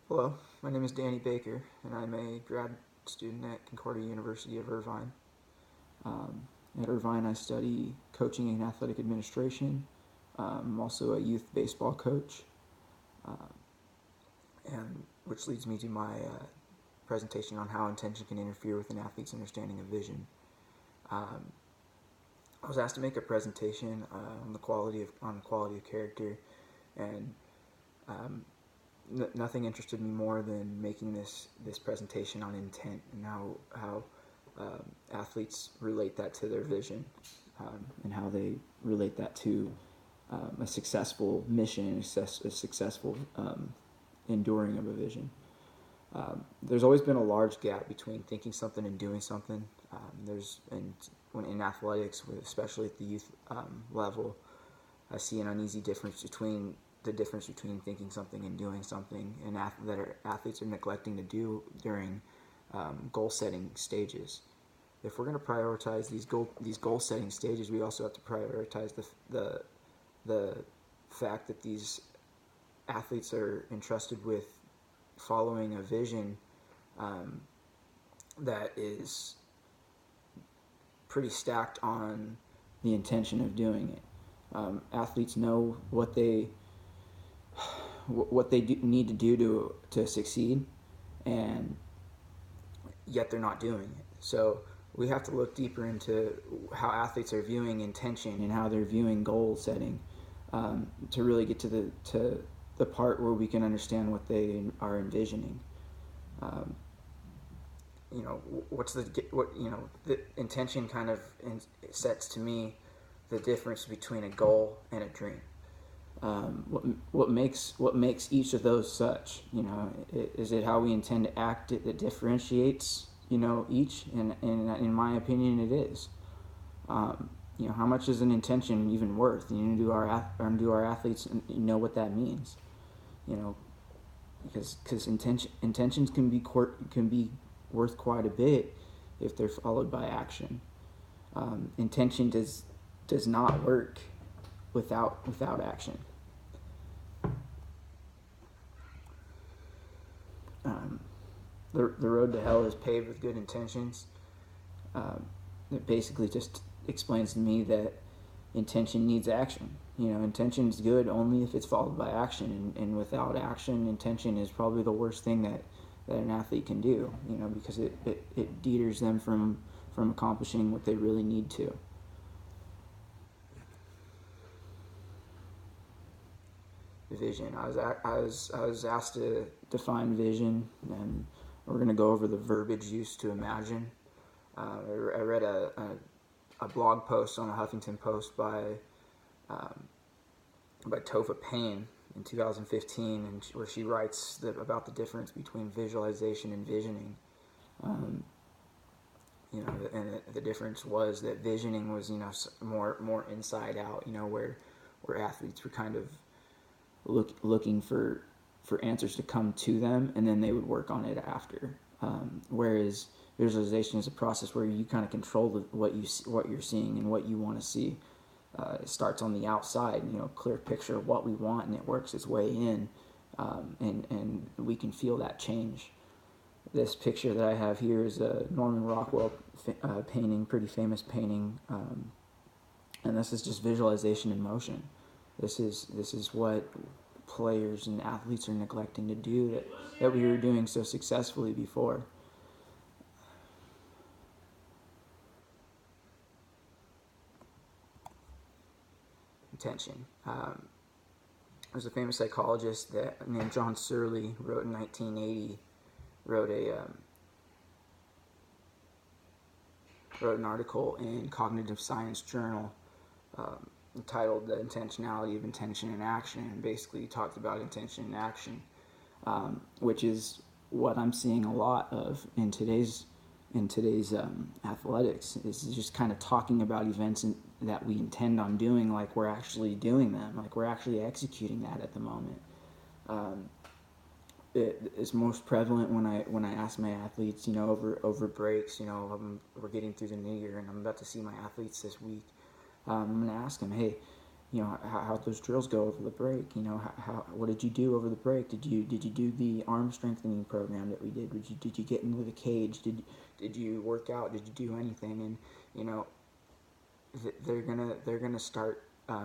Hello, my name is Danny Baker, and I'm a grad student at Concordia University of Irvine. Um, at Irvine, I study coaching and athletic administration. I'm also a youth baseball coach, uh, and which leads me to my presentation on how intention can interfere with an athlete's understanding of vision. Um, I was asked to make a presentation on the quality of character, and um, nothing interested me more than making this presentation on intent and how athletes relate that to their vision, and how they relate that to a successful mission, a successful enduring of a vision. There's always been a large gap between thinking something and doing something. There's and when in athletics, especially at the youth level, I see an uneasy difference between thinking something and doing something, and athletes are neglecting to do during goal setting stages. If we're going to prioritize these goal setting stages, we also have to prioritize the fact that these athletes are entrusted with following a vision um, that is pretty stacked on the intention of doing it. Athletes know what they need to do to succeed, and yet they're not doing it. So we have to look deeper into how athletes are viewing intention and how they're viewing goal setting, to really get to the part where we can understand what they are envisioning. Um, the intention kind of sets to me the difference between a goal and a dream. What makes each of those such? Is it how we intend to act that differentiates each? And in my opinion, it is. How much is an intention even worth? Do our athletes know what that means? Because intentions can be worth quite a bit if they're followed by action. Intention does not work without action. Um, the road to hell is paved with good intentions. It basically just explains to me that intention needs action. Intention is good only if it's followed by action, and without action, intention is probably the worst thing that an athlete can do. Because it deters them from accomplishing what they really need to. Vision. I was asked to define vision, and we're going to go over the verbiage used to imagine. I read a blog post on the Huffington Post by Tova Payne in 2015, and where she writes about the difference between visualization and visioning. Um, and the difference was that visioning was more inside out. Where athletes were kind of looking for answers to come to them, and then they would work on it after. Whereas visualization is a process where you kind of control what you're seeing and what you want to see. It starts on the outside, clear picture of what we want, and it works its way in, and we can feel that change. This picture that I have here is a Norman Rockwell painting, pretty famous painting, and this is just visualization in motion. This is what players and athletes are neglecting to do that we were doing so successfully before. Intention. There's a famous psychologist named John Searle wrote in 1980 wrote an article in Cognitive Science Journal, entitled "The Intentionality of Intention and Action," and basically talked about intention and action, which is what I'm seeing a lot of in today's athletics. Is just kind of talking about events that we intend on doing, like we're actually doing them, like we're actually executing that at the moment. It is most prevalent when I ask my athletes, over breaks. We're getting through the new year, and I'm about to see my athletes this week. I'm going to ask them, hey, how those drills go over the break. What did you do over the break? Did you do the arm strengthening program that we did? Did you get into the cage? Did you work out? Did you do anything? And they're gonna start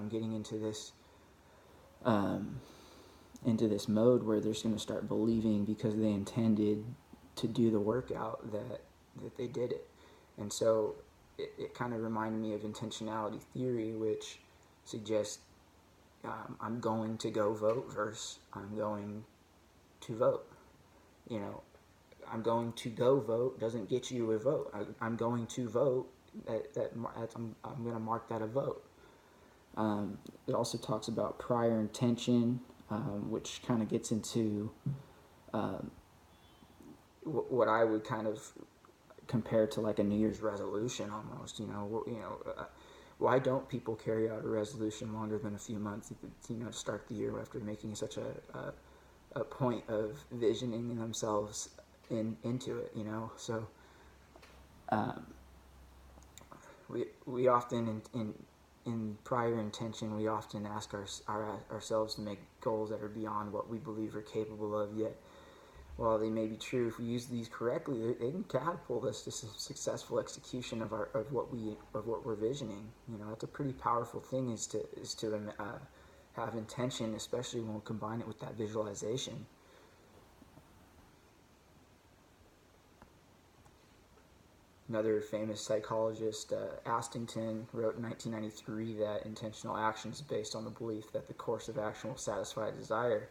getting into this mode where they're just gonna start believing because they intended to do the workout that they did it. And so it kind of reminded me of intentionality theory, which suggests I'm going to go vote versus I'm going to vote. I'm going to go vote doesn't get you a vote. I'm going to vote. I'm going to mark that a vote. It also talks about prior intention, which kind of gets into what I would kind of compare to like a New Year's resolution almost. Why don't people carry out a resolution longer than a few months? To start the year after making such a point of visioning themselves into it. So we often in prior intention we often ask ourselves to make goals that are beyond what we believe we're capable of. Yet, while they may be true, if we use these correctly, they can catapult us to successful execution of what we're visioning. That's a pretty powerful thing is to have intention, especially when we combine it with that visualization. Another famous psychologist, Astington, wrote in 1993 that intentional action is based on the belief that the course of action will satisfy a desire.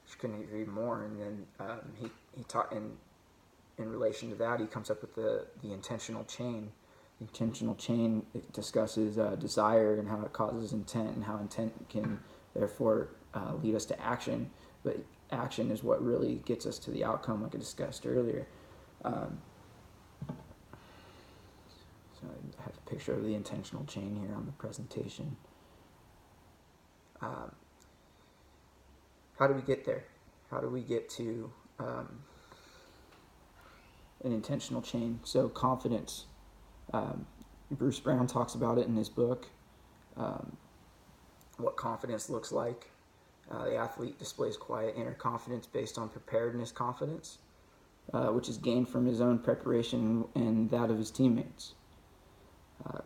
Which couldn't agree more. And then he taught in relation to that, he comes up with the intentional chain. The intentional chain, it discusses desire and how it causes intent, and how intent can therefore lead us to action. But action is what really gets us to the outcome, like I discussed earlier. So I have a picture of the intentional chain here on the presentation. How do we get there? How do we get to an intentional chain? So confidence. Bruce Brown talks about it in his book, what confidence looks like. The athlete displays quiet inner confidence based on preparedness confidence, which is gained from his own preparation and that of his teammates.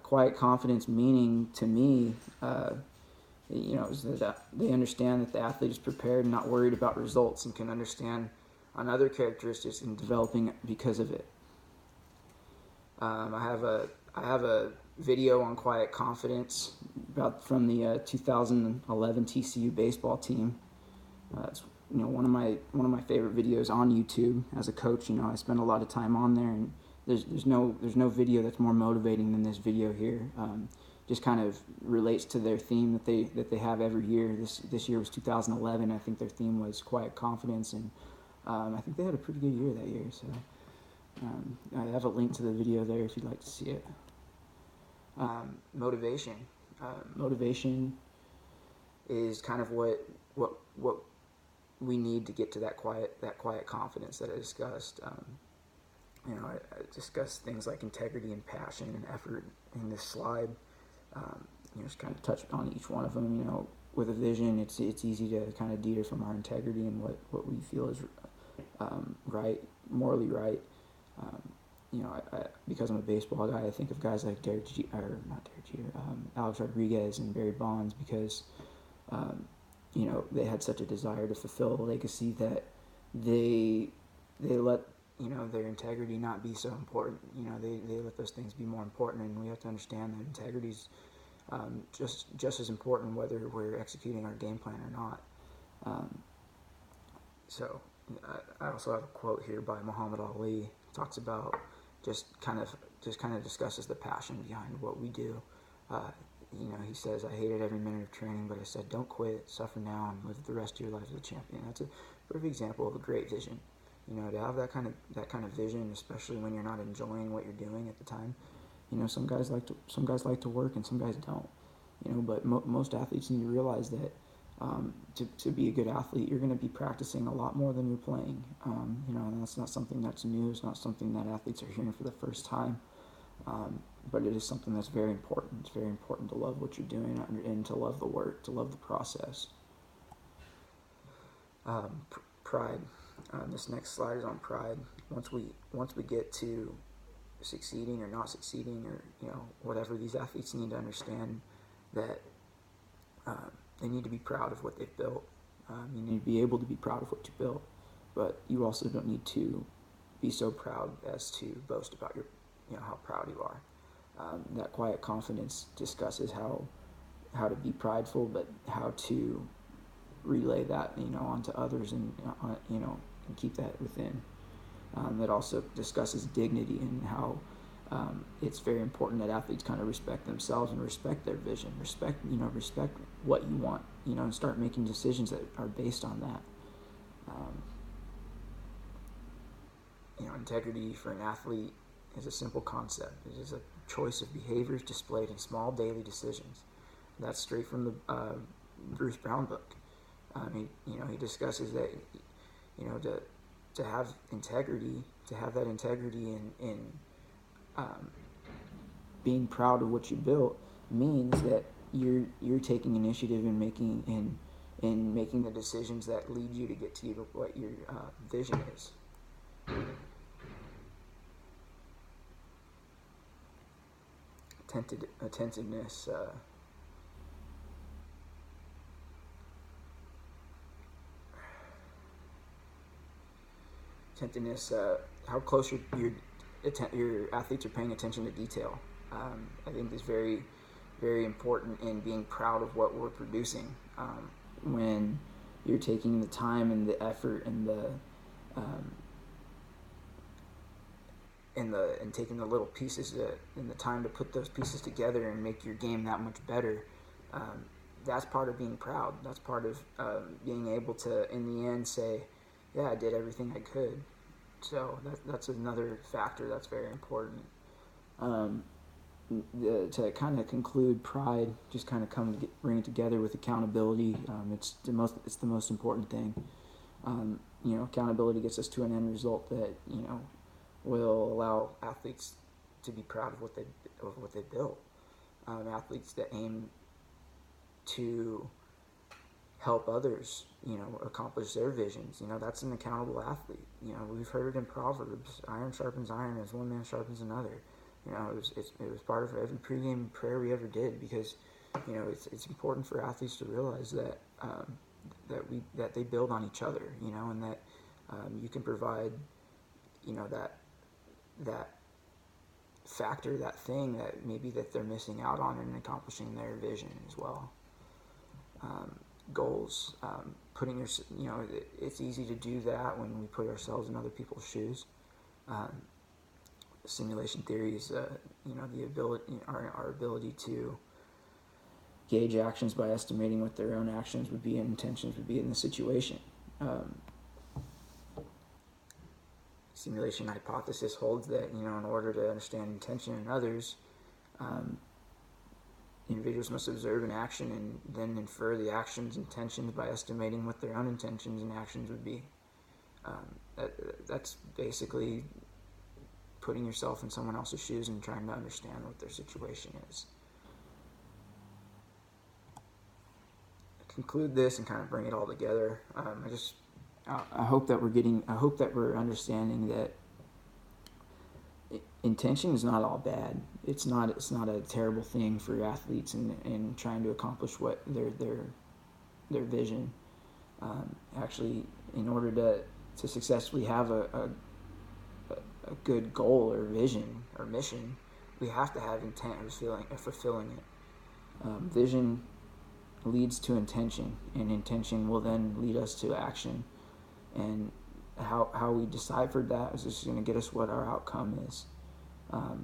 Quiet confidence meaning to me, is that they understand that the athlete is prepared and not worried about results, and can understand on other characteristics in developing because of it. I have a video on quiet confidence from the 2011 TCU baseball team. It's one of my favorite videos on YouTube. As a coach, I spend a lot of time on there, and there's no video that's more motivating than this video here. Just kind of relates to their theme that they have every year. This year was 2011. I think their theme was quiet confidence, and I think they had a pretty good year that year. So I have a link to the video there if you'd like to see it. Motivation. Motivation is kind of what we need to get to that quiet confidence that I discussed. I discussed things like integrity and passion and effort in this slide. Just kind of touch on each one of them. With a vision, it's easy to kind of deter from our integrity and what we feel is right, morally right. Because I'm a baseball guy, I think of guys like Alex Rodriguez and Barry Bonds, because they had such a desire to fulfill a legacy that they let their integrity not be so important. They let those things be more important, and we have to understand that integrity is just as important whether we're executing our game plan or not. So I also have a quote here by Muhammad Ali. It talks about just kind of discusses the passion behind what we do. He says, "I hated every minute of training, but I said, don't quit, suffer now, and live the rest of your life as a champion." That's a perfect example of a great vision. To have that kind of vision, especially when you're not enjoying what you're doing at the time. Some guys like to work, and some guys don't. But most athletes need to realize that to be a good athlete, you're going to be practicing a lot more than you're playing. And that's not something that's new. It's not something that athletes are hearing for the first time. but it is something that's very important. It's very important to love what you're doing and to love the work, to love the process. Pride. This next slide is on pride. Once we get to succeeding or not succeeding, or whatever, these athletes need to understand that they need to be proud of what they've built. You need to be able to be proud of what you built, but you also don't need to be so proud as to boast about how proud you are. That quiet confidence discusses how to be prideful, but how to relay that onto others, and and keep that within. That also discusses dignity and how it's very important that athletes kind of respect themselves and respect their vision, respect what you want, and start making decisions that are based on that. Integrity for an athlete is a simple concept. It is a choice of behaviors displayed in small daily decisions. That's straight from the Bruce Brown book. He discusses that to have integrity, in being proud of what you built, means that you're taking initiative in making the decisions that lead you to get to what your vision is. Attentiveness. How close your athletes are paying attention to detail. I think is very, very important in being proud of what we're producing. When you're taking the time and the effort and and taking the little pieces and the time to put those pieces together and make your game that much better. That's part of being proud. That's part of being able to, in the end, say, yeah, I did everything I could. So that's another factor that's very important. To kind of conclude, pride just kind of bring it together with accountability. It's the most important thing. Accountability gets us to an end result that will allow athletes to be proud of what they built. Athletes that aim to help others, accomplish their visions. That's an accountable athlete. We've heard it in Proverbs: iron sharpens iron as one man sharpens another. It was part of every pregame prayer we ever did, because it's important for athletes to realize that that they build on each other, and that you can provide that factor, that thing that maybe that they're missing out on in accomplishing their vision as well. Goals, it's easy to do that when we put ourselves in other people's shoes. Simulation theory is, the ability, our ability to gauge actions by estimating what their own actions would be and intentions would be in the situation. Simulation hypothesis holds that, in order to understand intention in others, individuals must observe an action and then infer the action's intentions by estimating what their own intentions and actions would be. That's basically putting yourself in someone else's shoes and trying to understand what their situation is. Conclude this and kind of bring it all together. I hope that we're understanding that intention is not all bad. It's not a terrible thing for athletes in trying to accomplish what their vision. Actually, in order to successfully have a good goal or vision or mission, we have to have intent of fulfilling it. Vision leads to intention, and intention will then lead us to action. And how we deciphered that is just going to get us what our outcome is. I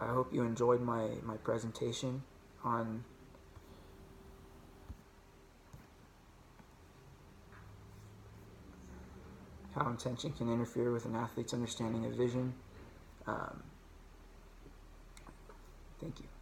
hope you enjoyed my presentation on how intention can interfere with an athlete's understanding of vision. Thank you.